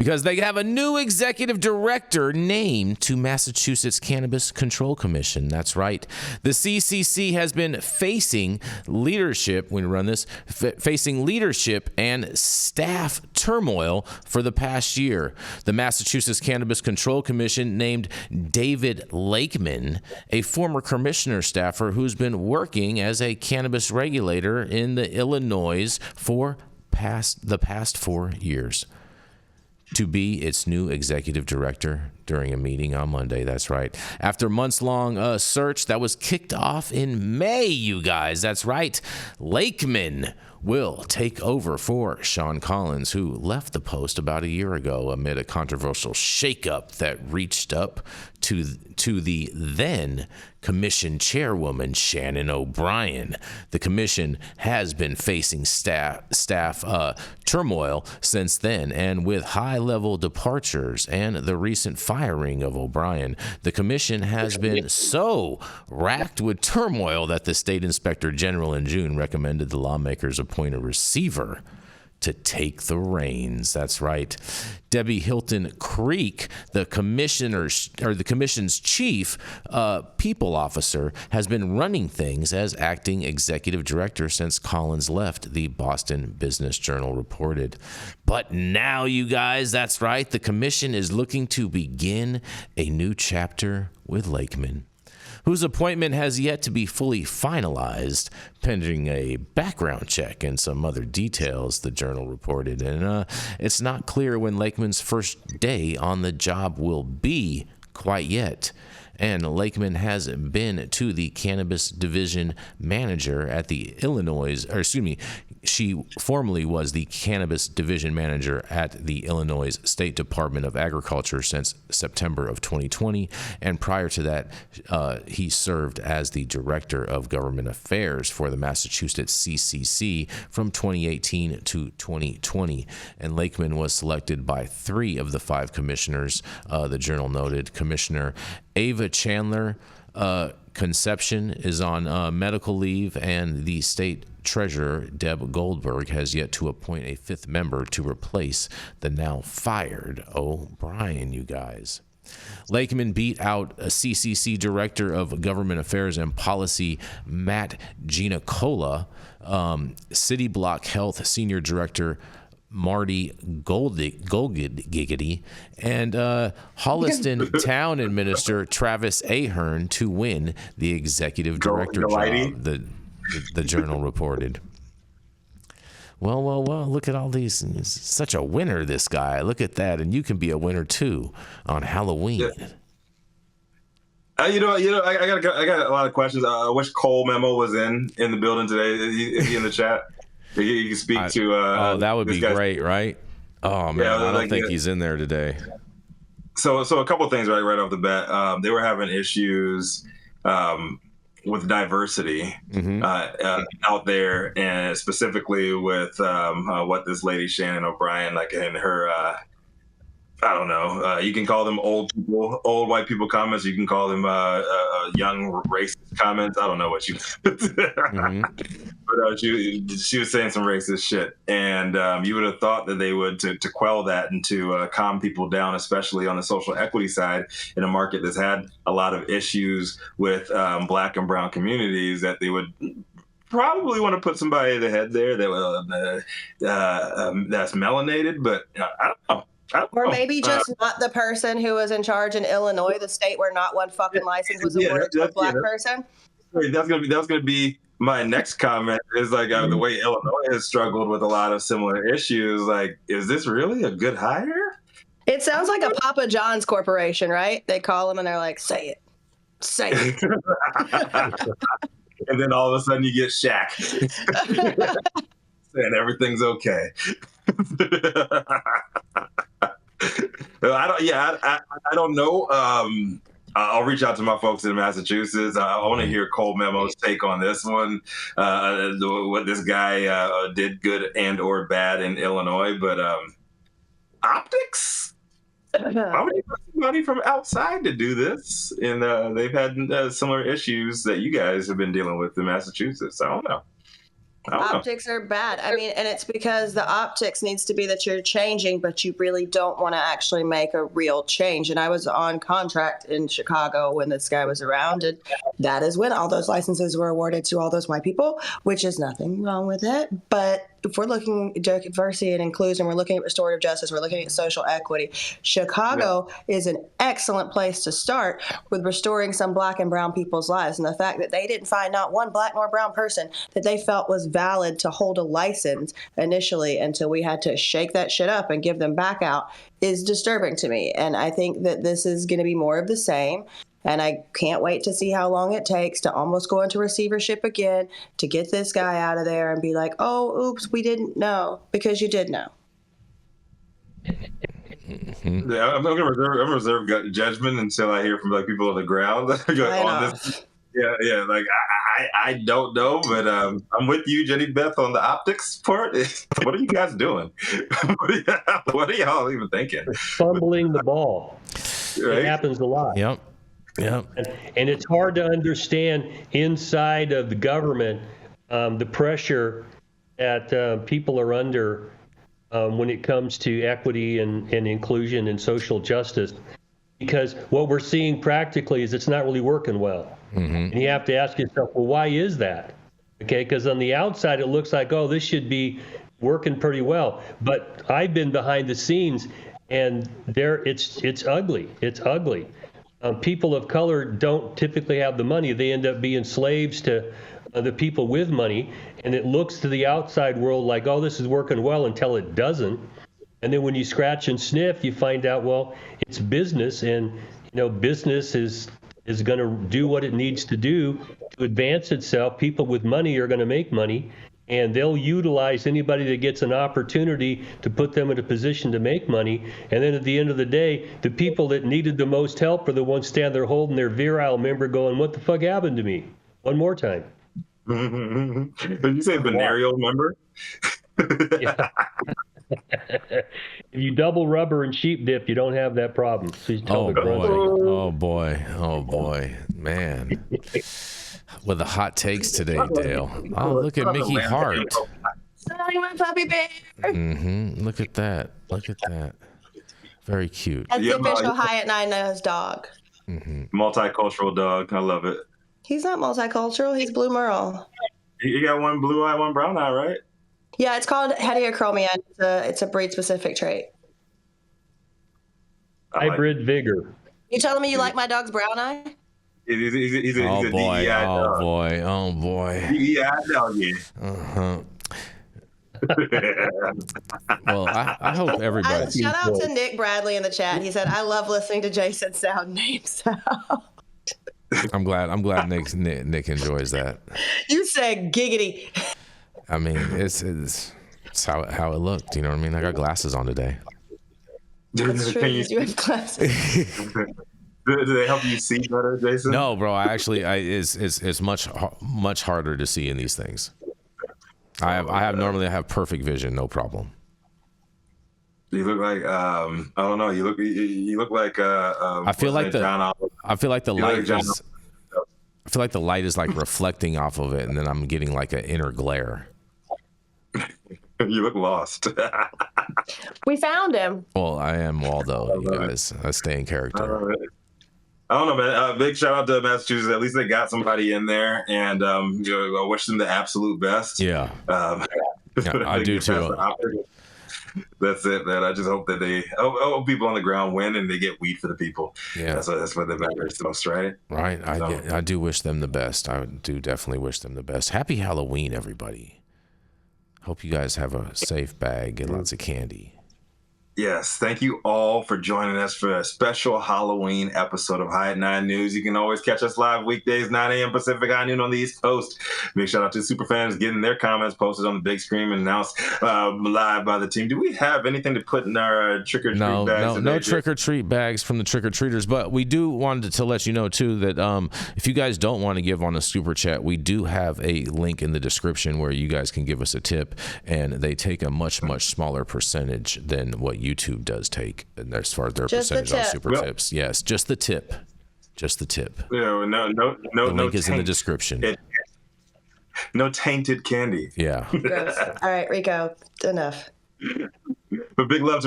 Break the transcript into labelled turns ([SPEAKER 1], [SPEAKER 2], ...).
[SPEAKER 1] because they have a new executive director named to Massachusetts Cannabis Control Commission. That's right. The CCC has been facing leadership, when we run this, facing leadership and staff turmoil for the past year. The Massachusetts Cannabis Control Commission named David Lakeman, a former commissioner staffer who's been working as a cannabis regulator in the Illinois for the past 4 years, to be its new executive director during a meeting on Monday. That's right. After months-long search that was kicked off in May, you guys. That's right. Lakeman will take over for Sean Collins, who left the post about a year ago amid a controversial shakeup that reached up to the then commission chairwoman, Shannon O'Brien. The commission has been facing staff turmoil since then, and with high-level departures and the recent firing of O'Brien, the commission has been so racked with turmoil that the state inspector general in June recommended the lawmakers appoint a receiver to take the reins. That's right. Debbie Hilton Creek, the commission's chief people officer, has been running things as acting executive director since Collins left, the Boston Business Journal reported. But now, you guys, that's right, the commission is looking to begin a new chapter with Lakeman, whose appointment has yet to be fully finalized, pending a background check and some other details, the Journal reported. And it's not clear when Lakeman's first day on the job will be quite yet. And Lakeman has been to the cannabis division manager at the she formerly was the cannabis division manager at the Illinois State Department of Agriculture since September of 2020. And prior to that, he served as the director of government affairs for the Massachusetts CCC from 2018 to 2020. And Lakeman was selected by 3 of the 5 commissioners, the Journal noted. Commissioner Ava Chandler Conception is on medical leave, and the state treasurer, Deb Goldberg, has yet to appoint a 5th member to replace the now fired O'Brien, you guys. Lakeman beat out a CCC Director of Government Affairs and Policy, Matt Giannicola, City Block Health Senior Director, Marty Golgiggity, and Holliston Town Administrator Travis Ahern to win the executive director job, the Journal reported. Well, look at all these. He's such a winner, this guy. Look at that, and you can be a winner too on Halloween.
[SPEAKER 2] Yeah. I got a lot of questions. I wish Cole Memo was in the building today. Is he in the chat? You can speak to.
[SPEAKER 1] That would be great, right? Oh man, yeah, I don't think he's in there today.
[SPEAKER 2] So a couple of things right off the bat. They were having issues with diversity out there, and specifically with what this lady Shannon O'Brien, like in her. I don't know. You can call them old white people comments. You can call them young racist comments. I don't know what you. But she was saying some racist shit, and you would have thought that they would to quell that and to calm people down, especially on the social equity side in a market that's had a lot of issues with Black and brown communities, that they would probably want to put somebody at the head there that that's melanated, but I don't know.
[SPEAKER 3] Or maybe just not the person who was in charge in Illinois, the state where not one fucking license was awarded to a Black person.
[SPEAKER 2] That's gonna be my next comment. Is like the way Illinois has struggled with a lot of similar issues. Like, is this really a good hire?
[SPEAKER 3] It sounds like a Papa John's corporation, right? They call them and they're like, "Say it, say it,"
[SPEAKER 2] and then all of a sudden you get Shaq saying everything's okay. I don't know. I'll reach out to my folks in Massachusetts. I want to hear Cole Memo's take on this one. What this guy did, good and or bad in Illinois, but optics. Why would you put somebody from outside to do this? And they've had similar issues that you guys have been dealing with in Massachusetts. I don't know.
[SPEAKER 3] Optics are bad. I mean, and it's because the optics needs to be that you're changing, but you really don't want to actually make a real change. And I was on contract in Chicago when this guy was around, and that is when all those licenses were awarded to all those white people, which is nothing wrong with it. But if we're looking at diversity and inclusion, we're looking at restorative justice, we're looking at social equity. Chicago is an excellent place to start with restoring some Black and brown people's lives. And the fact that they didn't find not one Black nor brown person that they felt was valid to hold a license initially until we had to shake that shit up and give them back out is disturbing to me. And I think that this is going to be more of the same. And I can't wait to see how long it takes to almost go into receivership again, to get this guy out of there and be like, oh, oops, we didn't know, because you did know.
[SPEAKER 2] Yeah, I'm gonna reserve judgment until I hear from like people on the ground. Yeah, like I don't know, but I'm with you, Jenny Beth, on the optics part. What are you guys doing? What are y'all even thinking?
[SPEAKER 4] Fumbling the ball. Right? It happens a lot.
[SPEAKER 1] Yep.
[SPEAKER 4] And it's hard to understand inside of the government the pressure that people are under when it comes to equity and inclusion and social justice, because what we're seeing practically is it's not really working well. And you have to ask yourself, well, why is that? Okay, because on the outside it looks like, oh, this should be working pretty well, but I've been behind the scenes, and it's ugly. It's ugly. People of color don't typically have the money. They end up being slaves to the people with money, and it looks to the outside world like, oh, this is working well, until it doesn't. And then when you scratch and sniff, you find out, well, it's business, and business is going to do what it needs to do to advance itself. People with money are going to make money, and they'll utilize anybody that gets an opportunity to put them in a position to make money. And then at the end of the day, the people that needed the most help are the ones standing there holding their virile member going, what the fuck happened to me? One more time.
[SPEAKER 2] Did you say venereal member?
[SPEAKER 4] Yeah. If you double rubber and sheep dip, you don't have that problem.
[SPEAKER 1] Oh boy, man. With the hot takes today, Dale. Oh, look at Mickey Hart.
[SPEAKER 3] Selling my puppy bear.
[SPEAKER 1] Look at that. Very cute.
[SPEAKER 3] That's the official Hyatt Nine-Nose dog.
[SPEAKER 2] Multicultural dog. I love it.
[SPEAKER 3] He's not multicultural. He's Blue Merle.
[SPEAKER 2] You got one blue eye, one brown eye, right?
[SPEAKER 3] Yeah, it's called heterochromia. It's a breed-specific trait.
[SPEAKER 4] Hybrid vigor.
[SPEAKER 3] You telling me you like my dog's brown eye?
[SPEAKER 2] He's a DEI dog.
[SPEAKER 1] Oh boy.
[SPEAKER 2] DEI dog, yeah.
[SPEAKER 1] Well, I hope everybody.
[SPEAKER 3] Shout out to Nick Bradley in the chat. He said, "I love listening to Jason sound names out."
[SPEAKER 1] I'm glad Nick enjoys that.
[SPEAKER 3] You said giggity.
[SPEAKER 1] I mean, it's how it looked. You know what I mean? I got glasses on today.
[SPEAKER 3] That's true. You do have glasses.
[SPEAKER 2] Do they help you see better, Jason?
[SPEAKER 1] No, bro. It's much harder to see in these things. I normally have perfect vision, no problem.
[SPEAKER 2] You look like I don't know. You look like
[SPEAKER 1] I feel like the light is like reflecting off of it, and then I'm getting like an inner glare.
[SPEAKER 2] You look lost.
[SPEAKER 3] We found him.
[SPEAKER 1] Well, I am Waldo, you guys. I stay in character.
[SPEAKER 2] I don't know, man. Big shout out to Massachusetts. At least they got somebody in there, and I wish them the absolute best.
[SPEAKER 1] Yeah, I do too.
[SPEAKER 2] That's it, man. I just hope that I hope people on the ground win and they get weed for the people. Yeah, that's what that matters most, right?
[SPEAKER 1] Right. I do wish them the best. I do definitely wish them the best. Happy Halloween, everybody. Hope you guys have a safe bag and lots of candy.
[SPEAKER 2] Yes, thank you all for joining us for a special Halloween episode of Hyatt 9 News. You can always catch us live weekdays, 9 a.m. Pacific, high noon on the East Coast. Big shout out to superfans getting their comments posted on the big screen and announced live by the team. Do we have anything to put in our trick-or-treat bags?
[SPEAKER 1] No trick-or-treat bags from the trick-or-treaters, but we do wanted to let you know, too, that if you guys don't want to give on a super chat, we do have a link in the description where you guys can give us a tip, and they take a much, much smaller percentage than what YouTube does take as far as their percentage on super tips. Yes, just the tip. Just the tip.
[SPEAKER 2] No.
[SPEAKER 1] The link is in the description.
[SPEAKER 2] No tainted candy.
[SPEAKER 1] Yeah.
[SPEAKER 3] Gross. All right, Rico, enough.
[SPEAKER 2] But big love to